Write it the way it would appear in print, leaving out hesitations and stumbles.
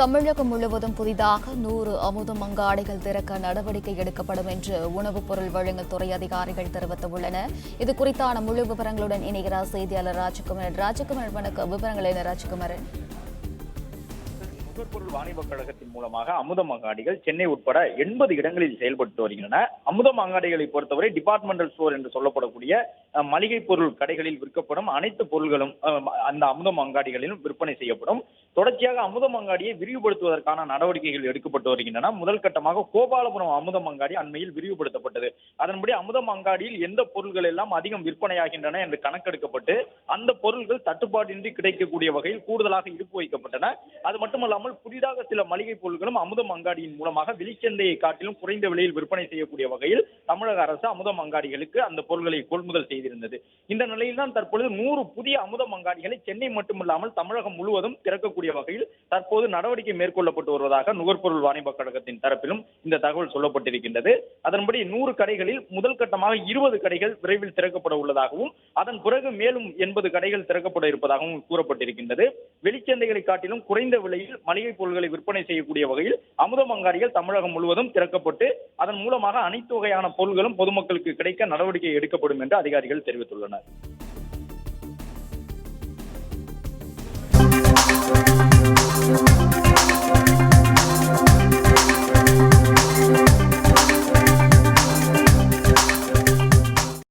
தமிழகம் முழுவதும் புதிதாக 100 அமுதம் அங்காடிகள் திறக்க நடவடிக்கை எடுக்கப்படும் என்று உணவுப் பொருள் வழங்கல் துறை அதிகாரிகள் தெரிவித்துள்ளனர். இது குறித்தான முழு விவரங்களுடன் இணைகிறார் செய்தியாளர் ராஜகுமாரன். வணக்கம். விவரங்கள் என்ன ராஜகுமாரன்? நுகர்பொருள் வாணிபக் கழகத்தின் மூலமாக அமுதம் அங்காடிகள் சென்னை உட்பட 80 இடங்களில் செயல்பட்டு வருகின்றன. அமுதம் அங்காடிகளை பொறுத்தவரை டிபார்ட்மெண்டல் ஸ்டோர் என்று சொல்லப்படக்கூடிய மளிகை பொருள் கடைகளில் விற்கப்படும் அனைத்து பொருட்களும் அந்த அமுதம் அங்காடிகளிலும் விற்பனை செய்யப்படும். தொடர்ச்சியாக அமுதம் அங்காடியை விரிவுபடுத்துவதற்கான நடவடிக்கைகள் எடுக்கப்பட்டு வருகின்றன. முதல் கட்டமாக கோபாலபுரம் அமுதம் அங்காடி அண்மையில் விரிவுபடுத்தப்பட்டது. அதன்படி அமுதம் அங்காடியில் எந்த பொருட்கள் எல்லாம் அதிகம் விற்பனையாகின்றன என்று கணக்கெடுக்கப்பட்டு அந்த பொருட்கள் தட்டுப்பாடின்றி கிடைக்கக்கூடிய வகையில் கூடுதலாக இருப்பு வைக்கப்பட்டன. அது மட்டுமல்லாமல் புதிதாக சில மளிகை பொருட்களும் அமுதம் அங்காடியின் மூலமாக வெளிச்சந்தையை காட்டிலும் குறைந்த விலையில் விற்பனை செய்யக்கூடிய வகையில் தமிழக அரசு அமுதம் அங்காடிகளுக்கு அந்த பொருட்களை கொள்முதல் செய்திருந்தது. இந்த நிலையில் தான் தற்பொழுது 100 புதிய அமுதம் அங்காடிகளை சென்னை மட்டுமில்லாமல் தமிழகம் முழுவதும் திறக்கக்கூடிய வகையில் தற்போது நடவடிக்கை மேற்கொள்ளப்பட்டு வருவதாக நுகர்பொருள் வாணிபக் கழகத்தின் தரப்பிலும் இந்த தகவல் சொல்லப்பட்டிருக்கின்றது. அதன்படி 100 கடைகளில் முதல் கட்டமாக 20 கடைகள் விரைவில் திறக்கப்பட உள்ளதாகவும் அதன் பிறகு மேலும் 80 கடைகள் திறக்கப்பட இருப்பதாகவும் கூறப்பட்டிருக்கின்றது. வெளிச்சந்தைகளை காட்டிலும் குறைந்த விலையில் மளிகை பொருட்களை விற்பனை செய்யக்கூடிய வகையில் அமுதம் அங்காடிகள் தமிழகம் முழுவதும் திறக்கப்பட்டு அதன் மூலமாக அனைத்து வகையான பொருட்களும் பொதுமக்களுக்கு கிடைக்க நடவடிக்கை எடுக்கப்படும் என்று அதிகாரிகள் தெரிவித்துள்ளனர்.